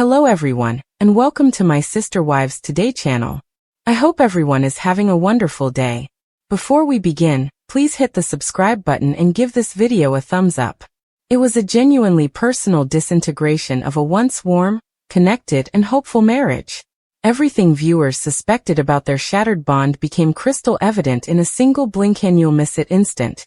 Hello everyone, and welcome to my Sister Wives Today channel. I hope everyone is having a wonderful day. Before we begin, please hit the subscribe button and give this video a thumbs up. It was a genuinely personal disintegration of a once warm, connected and hopeful marriage. Everything viewers suspected about their shattered bond became crystal evident in a single blink and you'll miss it instant.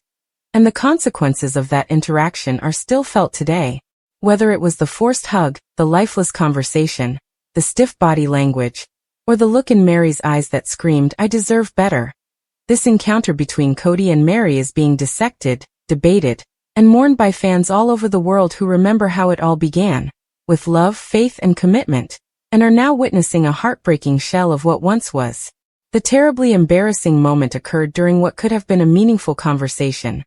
And the consequences of that interaction are still felt today. Whether it was the forced hug, the lifeless conversation, the stiff body language, or the look in Meri's eyes that screamed, "I deserve better." This encounter between Kody and Meri is being dissected, debated, and mourned by fans all over the world who remember how it all began, with love, faith, and commitment, and are now witnessing a heartbreaking shell of what once was. The terribly embarrassing moment occurred during what could have been a meaningful conversation.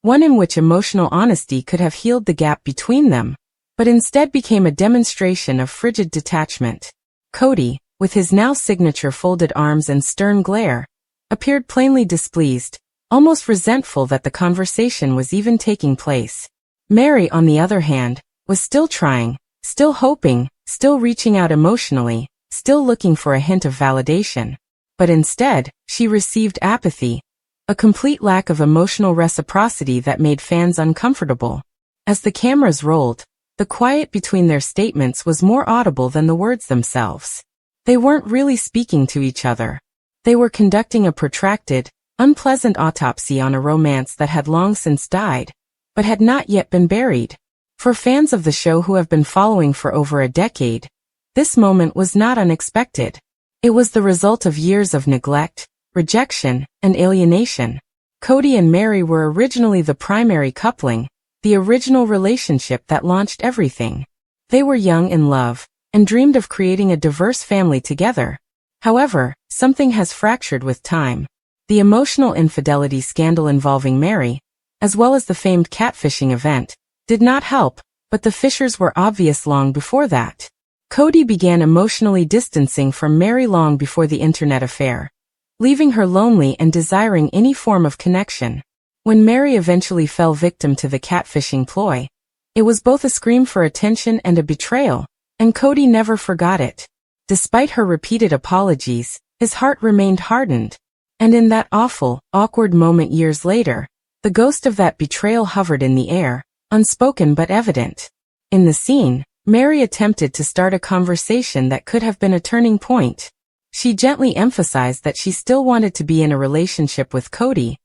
One in which emotional honesty could have healed the gap between them, but instead became a demonstration of frigid detachment. Kody, with his now signature folded arms and stern glare, appeared plainly displeased, almost resentful that the conversation was even taking place. Meri, on the other hand, was still trying, still hoping, still reaching out emotionally, still looking for a hint of validation. But instead, she received apathy, a complete lack of emotional reciprocity that made fans uncomfortable. As the cameras rolled, the quiet between their statements was more audible than the words themselves. They weren't really speaking to each other. They were conducting a protracted, unpleasant autopsy on a romance that had long since died, but had not yet been buried. For fans of the show who have been following for over a decade, this moment was not unexpected. It was the result of years of neglect, rejection, and alienation. Kody and Meri were originally the primary coupling, the original relationship that launched everything. They were young in love, and dreamed of creating a diverse family together. However, something has fractured with time. The emotional infidelity scandal involving Meri, as well as the famed catfishing event, did not help, but the fissures were obvious long before that. Kody began emotionally distancing from Meri long before the internet affair, leaving her lonely and desiring any form of connection. When Meri eventually fell victim to the catfishing ploy, it was both a scream for attention and a betrayal, and Kody never forgot it. Despite her repeated apologies, his heart remained hardened, and in that awful, awkward moment years later, the ghost of that betrayal hovered in the air, unspoken but evident. In the scene, Meri attempted to start a conversation that could have been a turning point. She gently emphasized that she still wanted to be in a relationship with Kody,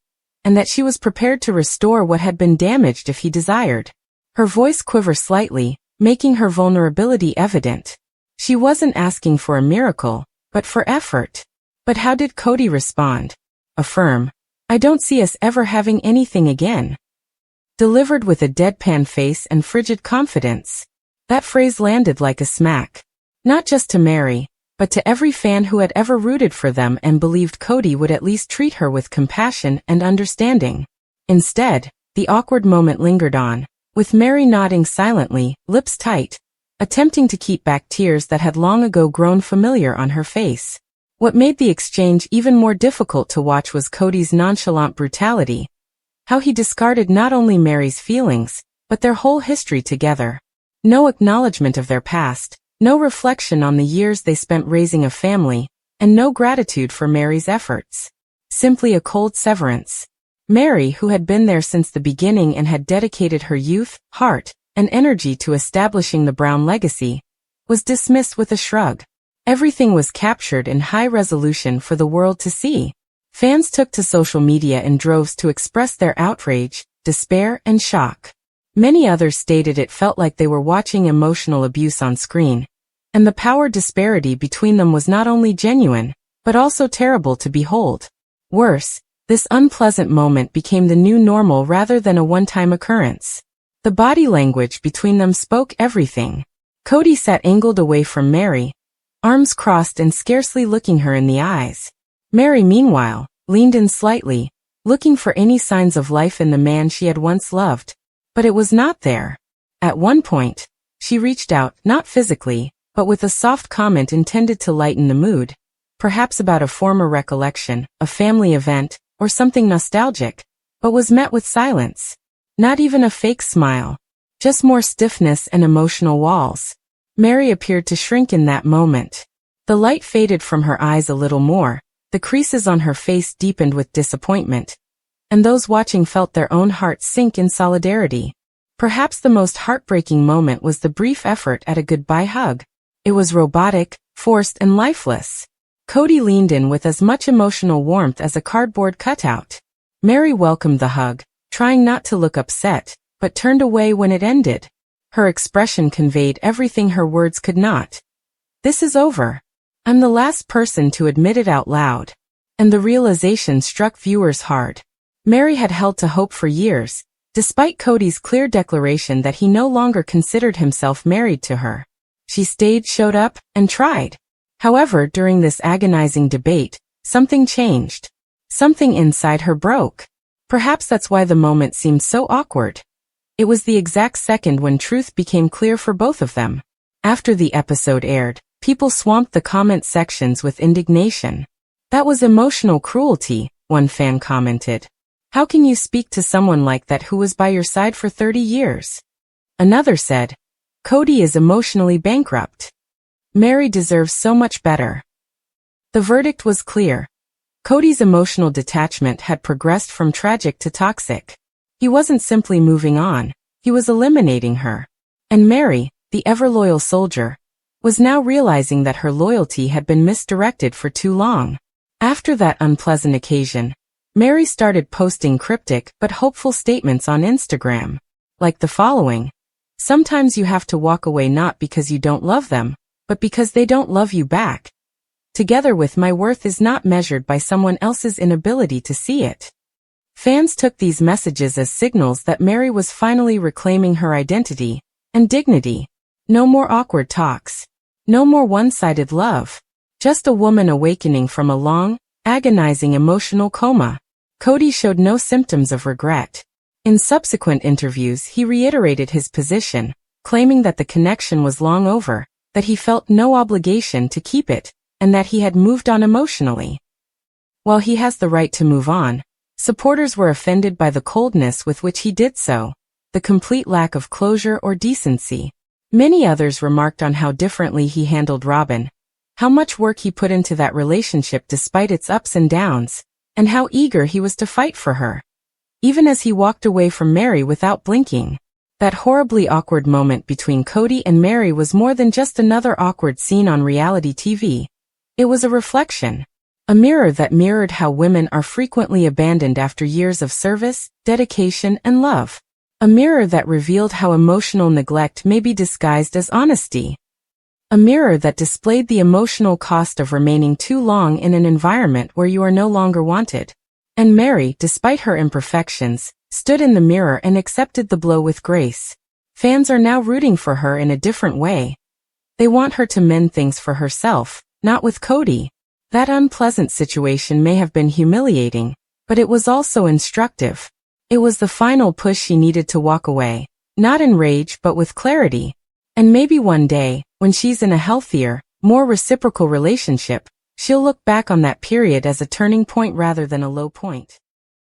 and that she was prepared to restore what had been damaged if he desired. Her voice quivered slightly, making her vulnerability evident. She wasn't asking for a miracle, but for effort. But how did Kody respond? A firm, "I don't see us ever having anything again," delivered with a deadpan face and frigid confidence. That phrase landed like a smack. Not just to Meri, but to every fan who had ever rooted for them and believed Kody would at least treat her with compassion and understanding. Instead, the awkward moment lingered on, with Meri nodding silently, lips tight, attempting to keep back tears that had long ago grown familiar on her face. What made the exchange even more difficult to watch was Kody's nonchalant brutality. How he discarded not only Meri's feelings, but their whole history together. No acknowledgement of their past, no reflection on the years they spent raising a family, and no gratitude for Meri's efforts. Simply a cold severance. Meri, who had been there since the beginning and had dedicated her youth, heart, and energy to establishing the Brown legacy, was dismissed with a shrug. Everything was captured in high resolution for the world to see. Fans took to social media in droves to express their outrage, despair, and shock. Many others stated it felt like they were watching emotional abuse on screen, and the power disparity between them was not only genuine, but also terrible to behold. Worse, this unpleasant moment became the new normal rather than a one-time occurrence. The body language between them spoke everything. Kody sat angled away from Meri, arms crossed and scarcely looking her in the eyes. Meri, meanwhile, leaned in slightly, looking for any signs of life in the man she had once loved. But it was not there. At one point, she reached out, not physically, but with a soft comment intended to lighten the mood, perhaps about a former recollection, a family event, or something nostalgic, but was met with silence. Not even a fake smile. Just more stiffness and emotional walls. Meri appeared to shrink in that moment. The light faded from her eyes a little more, the creases on her face deepened with disappointment, and those watching felt their own hearts sink in solidarity. Perhaps the most heartbreaking moment was the brief effort at a goodbye hug. It was robotic, forced, and lifeless. Kody leaned in with as much emotional warmth as a cardboard cutout. Meri welcomed the hug, trying not to look upset, but turned away when it ended. Her expression conveyed everything her words could not. This is over. I'm the last person to admit it out loud. And the realization struck viewers hard. Meri had held to hope for years, despite Kody's clear declaration that he no longer considered himself married to her. She stayed, showed up, and tried. However, during this agonizing debate, something changed. Something inside her broke. Perhaps that's why the moment seemed so awkward. It was the exact second when truth became clear for both of them. After the episode aired, people swamped the comment sections with indignation. That was emotional cruelty, one fan commented. How can you speak to someone like that who was by your side for 30 years? Another said, Kody is emotionally bankrupt. Meri deserves so much better. The verdict was clear. Kody's emotional detachment had progressed from tragic to toxic. He wasn't simply moving on, he was eliminating her. And Meri, the ever-loyal soldier, was now realizing that her loyalty had been misdirected for too long. After that unpleasant occasion, Meri started posting cryptic but hopeful statements on Instagram. Like the following. Sometimes you have to walk away not because you don't love them, but because they don't love you back. Together with my worth is not measured by someone else's inability to see it. Fans took these messages as signals that Meri was finally reclaiming her identity and dignity. No more awkward talks. No more one-sided love. Just a woman awakening from a long, agonizing emotional coma. Kody showed no symptoms of regret. In subsequent interviews, he reiterated his position, claiming that the connection was long over, that he felt no obligation to keep it, and that he had moved on emotionally. While he has the right to move on, supporters were offended by the coldness with which he did so, the complete lack of closure or decency. Many others remarked on how differently he handled Robyn, how much work he put into that relationship despite its ups and downs, and how eager he was to fight for her. Even as he walked away from Meri without blinking. That horribly awkward moment between Kody and Meri was more than just another awkward scene on reality TV. It was a reflection. A mirror that mirrored how women are frequently abandoned after years of service, dedication, and love. A mirror that revealed how emotional neglect may be disguised as honesty. A mirror that displayed the emotional cost of remaining too long in an environment where you are no longer wanted. And Meri, despite her imperfections, stood in the mirror and accepted the blow with grace. Fans are now rooting for her in a different way. They want her to mend things for herself, not with Kody. That unpleasant situation may have been humiliating, but it was also instructive. It was the final push she needed to walk away, not in rage but with clarity. And maybe one day, when she's in a healthier, more reciprocal relationship, she'll look back on that period as a turning point rather than a low point.